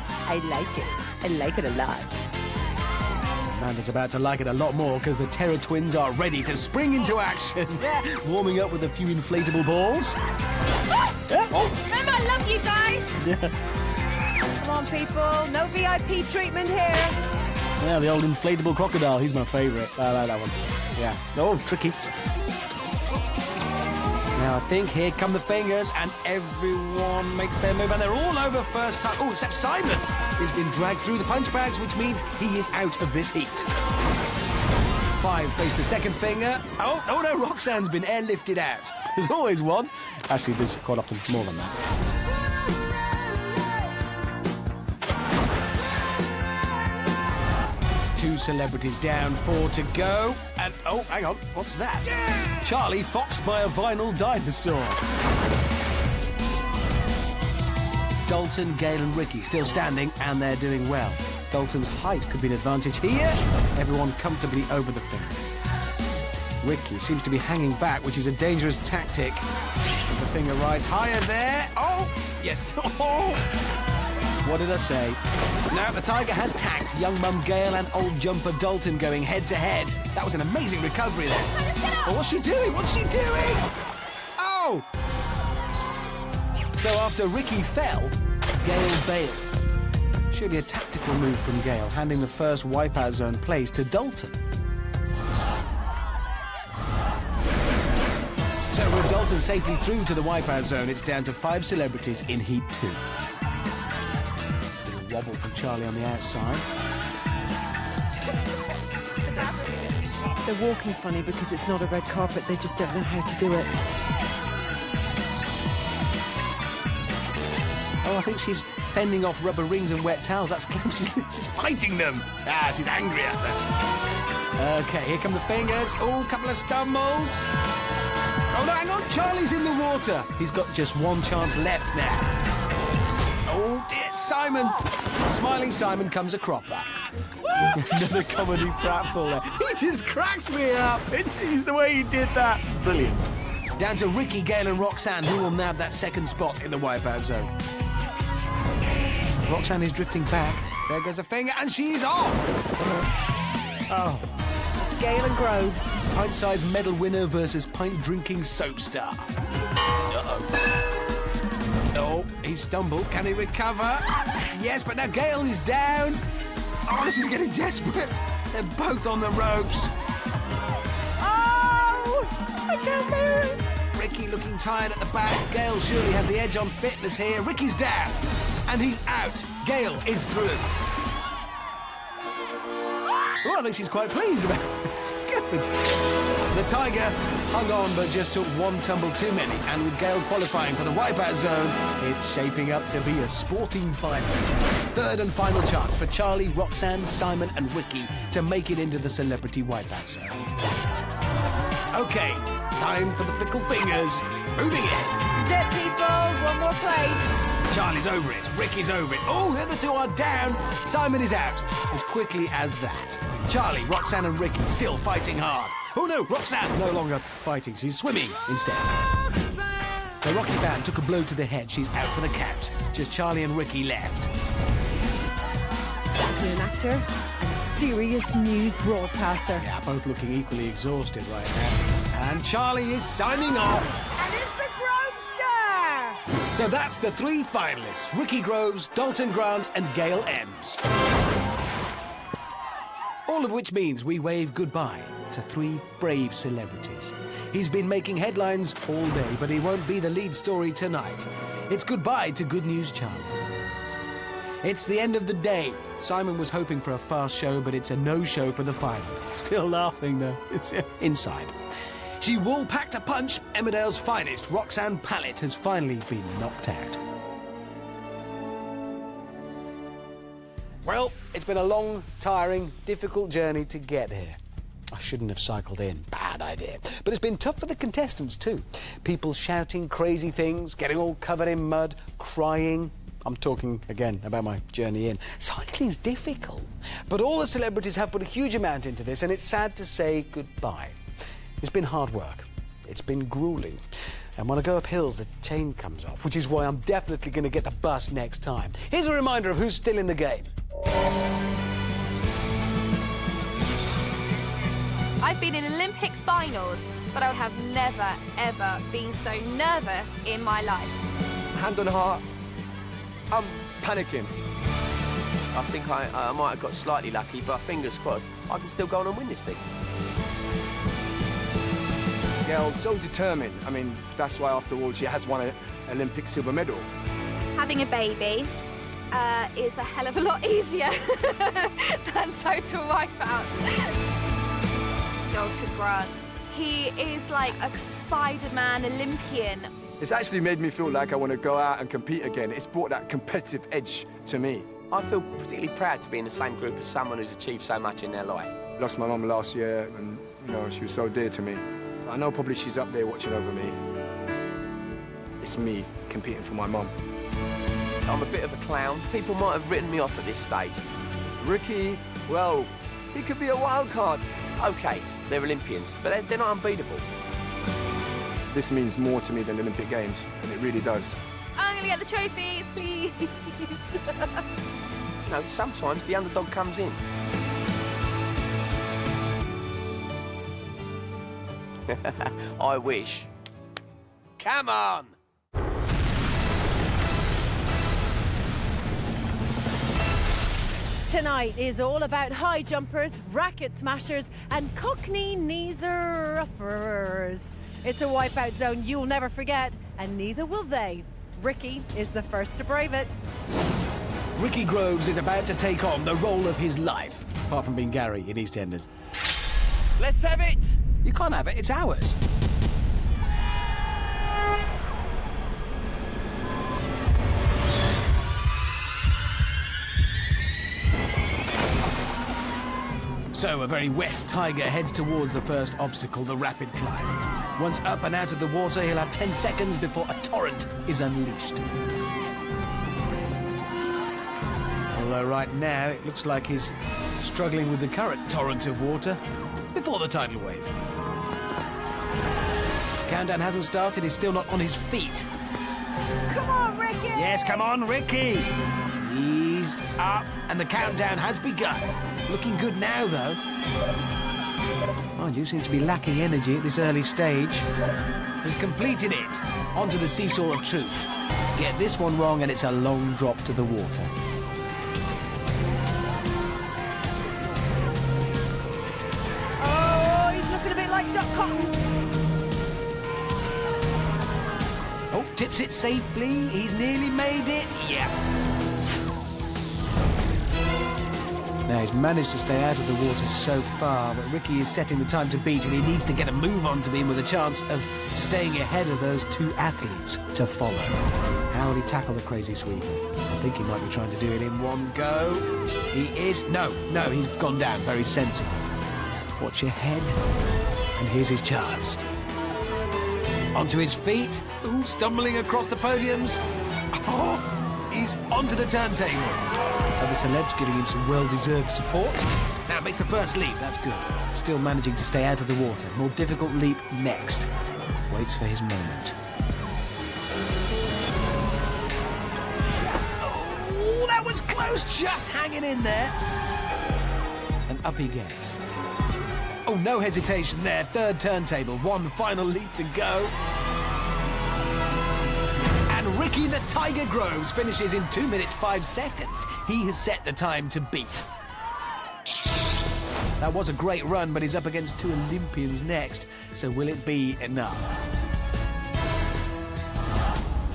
I like it. I like it a lot. Amanda's about to like it a lot more because the Terror Twins are ready to spring into action. Warming up with a few inflatable balls. Remember, I love you guys. Come on, people. No VIP treatment here. Yeah, the old inflatable crocodile. He's my favourite. I like that one. Yeah. Oh, tricky. Now I think here come the fingers, and everyone makes their move, and they're all over first time. Oh, except Simon. He's been dragged through the punch bags, which means he is out of this heat. 5 face the second finger. Oh no, Roxanne's been airlifted out. There's always one. Actually, there's quite often more than that. Two celebrities down, 4 to go. And, oh, hang on, what's that? Yeah! Charlie foxed by a vinyl dinosaur. Dalton, Gale and Ricky still standing, and they're doing well. Dalton's height could be an advantage here. Everyone comfortably over the finger. Ricky seems to be hanging back, which is a dangerous tactic. The finger rides higher there. Oh, yes. Oh. What did I say? Now the Tiger has tanked. Young mum Gale and old jumper Dalton going head to head. That was an amazing recovery there. Oh, what's she doing? What's she doing? Oh! So after Ricky fell, Gale bailed. Surely a tactical move from Gale, handing the first Wipeout Zone place to Dalton. So with Dalton safely through to the Wipeout Zone, it's down to 5 celebrities in Heat 2. Wobble from Charlie on the outside. They're walking funny because it's not a red carpet. They just don't know how to do it. Oh, I think she's fending off rubber rings and wet towels. That's clever. She's fighting them. Ah, she's angry at them. OK, here come the fingers. Oh, couple of stumbles. Oh, no, hang on. Charlie's in the water. He's got just one chance left now. Oh, dear. Simon. Smiling Simon comes a cropper. Another comedy pratfall there. He just cracks me up. It's the way he did that. Brilliant. Down to Ricky, Gail and Roxanne, who will nab that second spot in the wipeout zone. Roxanne is drifting back. There goes a finger, and she's off! Oh. Gail and Groves. Pint-sized medal winner versus pint-drinking soap star. Uh-oh. Oh, he stumbled. Can he recover? Yes, but now Gail is down. Oh, this is getting desperate. They're both on the ropes. Oh! I can't move! Ricky looking tired at the back. Gail surely has the edge on fitness here. Ricky's down. And he's out. Gail is through. Oh, I think she's quite pleased about it. Good. The Tiger hung on, but just took one tumble too many. And with Gail qualifying for the wipeout zone, it's shaping up to be a sporting final. Third and final chance for Charlie, Roxanne, Simon and Ricky to make it into the celebrity wipeout zone. OK, time for the fickle fingers. Moving it. Zip, people. One more place. Charlie's over it. Ricky's over it. Oh, the other two are down. Simon is out as quickly as that. Charlie, Roxanne and Ricky still fighting hard. Oh, no, Roxanne no longer fighting. She's swimming instead. The Rocky band took a blow to the head. She's out for the count. Just Charlie and Ricky left. An actor and a serious news broadcaster. Yeah, both looking equally exhausted right now. And Charlie is signing off. And it's the Grovester! So that's the three finalists. Ricky Groves, Dalton Grant and Gail Ems. All of which means we wave goodbye to three brave celebrities. He's been making headlines all day, but he won't be the lead story tonight. It's goodbye to Good News Charlie. It's the end of the day. Simon was hoping for a fast show, but it's a no-show for the final. Still laughing, though. It's inside. She wool-packed a punch. Emmerdale's finest, Roxanne Pallett, has finally been knocked out. Well, it's been a long, tiring, difficult journey to get here. I shouldn't have cycled in. Bad idea. But it's been tough for the contestants, too. People shouting crazy things, getting all covered in mud, crying. I'm talking, again, about my journey in. Cycling's difficult. But all the celebrities have put a huge amount into this, and it's sad to say goodbye. It's been hard work. It's been grueling. And when I go up hills, the chain comes off, which is why I'm definitely going to get the bus next time. Here's a reminder of who's still in the game. I've been in Olympic finals, but I have never, ever been so nervous in my life. Hand on heart, I'm panicking. I think I might have got slightly lucky, but fingers crossed, I can still go on and win this thing. Gail, so determined. I mean, that's why, after all, she has won an Olympic silver medal. Having a baby is a hell of a lot easier than total wipeout. Dalton Grant. He is like a Spider-Man Olympian. It's actually made me feel like I want to go out and compete again. It's brought that competitive edge to me. I feel particularly proud to be in the same group as someone who's achieved so much in their life. Lost my mum last year, and, you know, she was so dear to me. I know probably she's up there watching over me. It's me competing for my mum. I'm a bit of a clown. People might have written me off at this stage. Ricky, well, he could be a wild card. OK, they're Olympians, but they're not unbeatable. This means more to me than the Olympic Games, and it really does. I'm going to get the trophy, please. No, sometimes the underdog comes in. I wish. Come on! Tonight is all about high jumpers, racket smashers and Cockney kneeser-uppers. It's a wipeout zone you'll never forget, and neither will they. Ricky is the first to brave it. Ricky Groves is about to take on the role of his life. Apart from being Gary in EastEnders. Let's have it! You can't have it, it's ours. So a very wet Tiger heads towards the first obstacle, the rapid climb. Once up and out of the water, he'll have 10 seconds before a torrent is unleashed. Although right now it looks like he's struggling with the current torrent of water before the tidal wave. Countdown hasn't started, he's still not on his feet. Come on, Ricky! Yes, come on, Ricky! He's up, and the countdown has begun. Looking good now, though. Mind you, seems to be lacking energy at this early stage. He's completed it. Onto the seesaw of truth. Get this one wrong, and it's a long drop to the water. Oh, he's looking a bit like Duck Cotton. Oh, tips it safely. He's nearly made it. Yeah. Now, he's managed to stay out of the water so far, but Ricky is setting the time to beat, and he needs to get a move on to be in with a chance of staying ahead of those two athletes to follow. How will he tackle the crazy sweeper? I think he might be trying to do it in one go. He is. No, he's gone down. Very sensible. Watch your head. And here's his chance. Onto his feet. Ooh, stumbling across the podiums. Oh, he's onto the turntable. Other celebs giving him some well-deserved support. Now makes the first leap, that's good. Still managing to stay out of the water. More difficult leap next. Waits for his moment. Oh, that was close, just hanging in there. And up he gets. Oh, no hesitation there. Third turntable, one final leap to go. Ricky the Tiger Groves finishes in 2 minutes 5 seconds. He has set the time to beat. That was a great run, but he's up against two Olympians next. So will it be enough?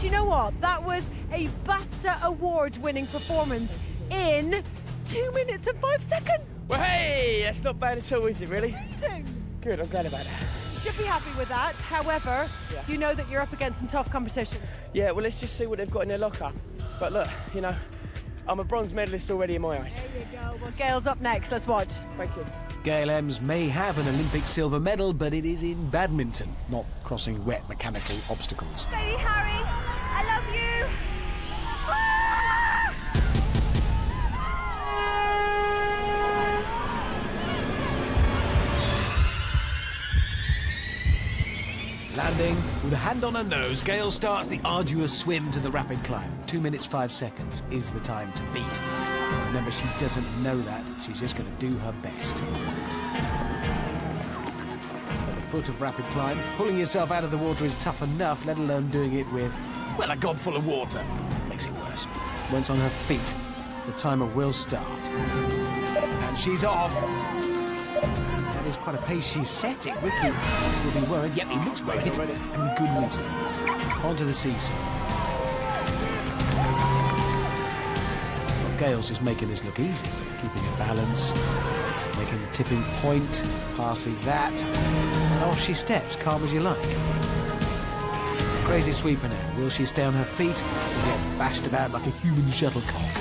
Do you know what? That was a BAFTA award-winning performance in 2 minutes and 5 seconds. Well, hey, that's not bad at all, is it, really? Amazing. Good, I'm glad about that. Should be happy with that. However, you know that you're up against some tough competition. Yeah, well, let's just see what they've got in their locker. But look, you know, I'm a bronze medalist already in my eyes. There you go. Well, Gail's up next. Let's watch. Thank you. Gail Ems may have an Olympic silver medal, but it is in badminton, not crossing wet mechanical obstacles. Baby Harry, I love you. Landing with a hand on her nose, Gail starts the arduous swim to the rapid climb. 2 minutes 5 seconds is the time to beat. Remember, she doesn't know that. She's just going to do her best. At the foot of rapid climb, pulling yourself out of the water is tough enough, let alone doing it with, well, a gob full of water. Makes it worse. Once on her feet, the timer will start. And she's off. That is quite a pace she's setting. Ricky will be worried. Yep, he looks worried. And with good reason. Onto the seesaw. Well, Gail's just making this look easy. Keeping her balance. Making the tipping point. Passes that. And off she steps, calm as you like. Crazy sweeper now. Will she stay on her feet or get bashed about like a human shuttlecock?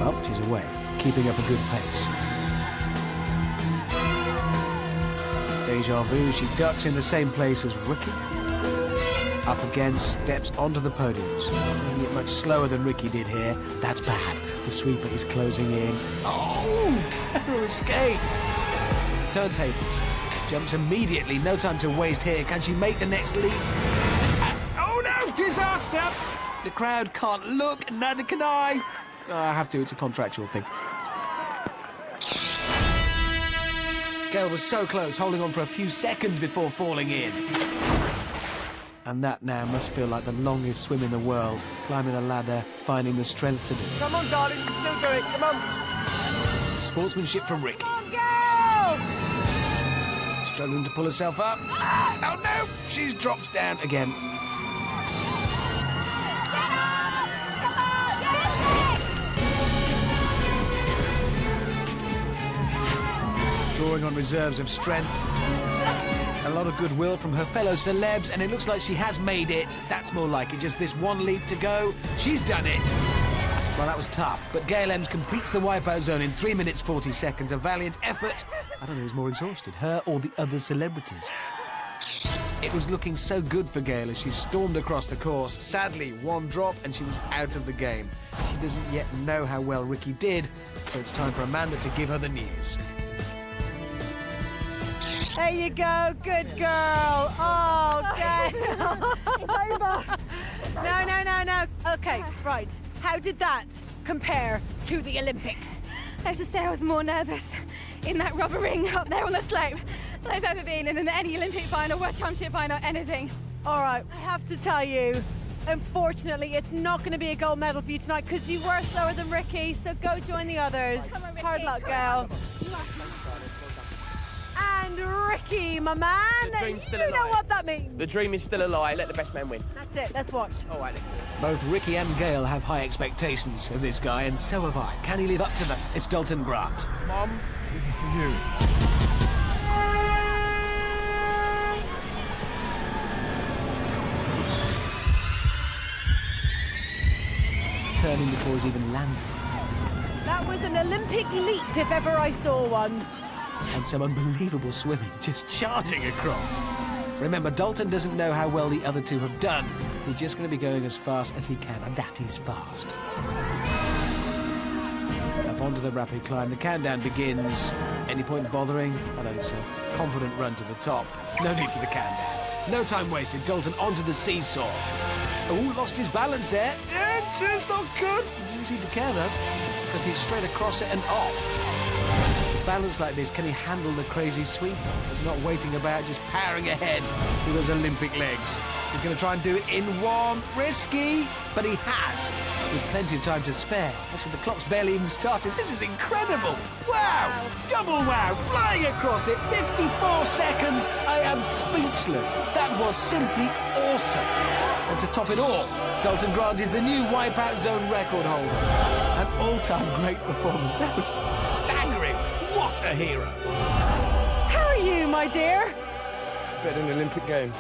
Well, she's away. Keeping up a good pace. Deja vu, she ducks in the same place as Ricky. Up against, steps onto the podiums. Doing it much slower than Ricky did here. That's bad. The sweeper is closing in. Oh! Narrow escape. Turntables. Jumps immediately. No time to waste here. Can she make the next leap? Oh no! Disaster! The crowd can't look, and neither can I. Oh, I have to. It's a contractual thing. Gail was so close, holding on for a few seconds before falling in. And that now must feel like the longest swim in the world, climbing a ladder, finding the strength to do it. Come on, darling, you can still do it. Come on. Sportsmanship from Ricky. Come on, Gail! Struggling to pull herself up. Oh no! She's dropped down again. drawing on reserves of strength. A lot of goodwill from her fellow celebs, and it looks like she has made it. That's more like it. Just this one leap to go. She's done it. Well, that was tough, but Gail Ems completes the wipeout zone in 3 minutes 40 seconds. A valiant effort. I don't know who's more exhausted, her or the other celebrities. It was looking so good for Gail as she stormed across the course. Sadly, one drop and she was out of the game. She doesn't yet know how well Ricky did, so it's time for Amanda to give her the news. There you go, good girl. Oh, Gail. It's over. No. Okay, right. How did that compare to the Olympics? Let's just say I was more nervous in that rubber ring up there on the slope than I've ever been in any Olympic final, World Championship final, anything. All right, I have to tell you, unfortunately, it's not going to be a gold medal for you tonight because you were slower than Ricky, so go join the others. Hard luck, Gail. And Ricky, my man, you know what that means. The dream is still alive. Let the best man win. That's it, let's watch. All right, Both Ricky and Gail have high expectations of this guy, and so have I. Can he live up to them? It's Dalton Grant. Mum, this is for you. Turning before he's even landed. That was an Olympic leap if ever I saw one. And some unbelievable swimming, just charging across. Remember, Dalton doesn't know how well the other two have done. He's just going to be going as fast as he can, and that is fast. Up onto the rapid climb, the countdown begins. Any point bothering? I don't think so. Confident run to the top. No need for the countdown. No time wasted. Dalton onto the seesaw. Oh, lost his balance there. Just not good. He doesn't seem to care, though, because he's straight across it and off. Balance like this, can he handle the crazy sweep? He's not waiting about, just powering ahead with those Olympic legs. He's going to try and do it in one. Risky, but he has, with plenty of time to spare. Actually, the clock's barely even started. This is incredible. Wow! Double wow! Flying across it, 54 seconds. I am speechless. That was simply awesome. And to top it all, Dalton Grant is the new Wipeout Zone record holder. An all-time great performance. That was staggering. What a hero. How are you, my dear? Better than the Olympic Games.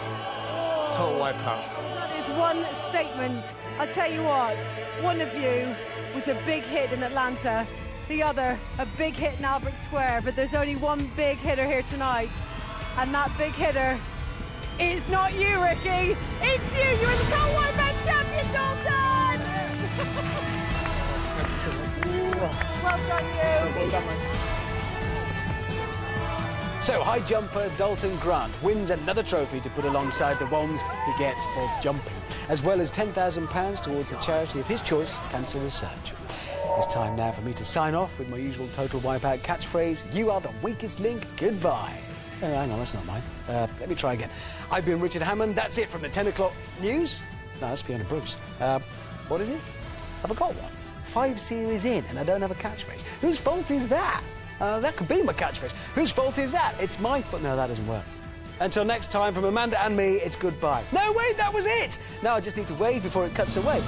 Total wipeout. That is one statement. I'll tell you what, one of you was a big hit in Atlanta, the other a big hit in Albert Square, but there's only one big hitter here tonight, and that big hitter is not you, Ricky. It's you. You're the total wipeout champion, Dalton. Well done, you. Well done, mate. So, high jumper Dalton Grant wins another trophy to put alongside the ones he gets for jumping, as well as £10,000 towards the charity of his choice, cancer research. It's time now for me to sign off with my usual Total Wipeout catchphrase, you are the weakest link, goodbye. Oh, hang on, that's not mine. Let me try again. I've been Richard Hammond, that's it from the 10 o'clock news. No, that's Fiona Bruce. What is it? Have I got one? 5 series in and I don't have a catchphrase. Whose fault is that? That could be my catchphrase. Whose fault is that? It's my fault. No, that doesn't work. Until next time, from Amanda and me, it's goodbye. No, wait, that was it! Now I just need to wave before it cuts away.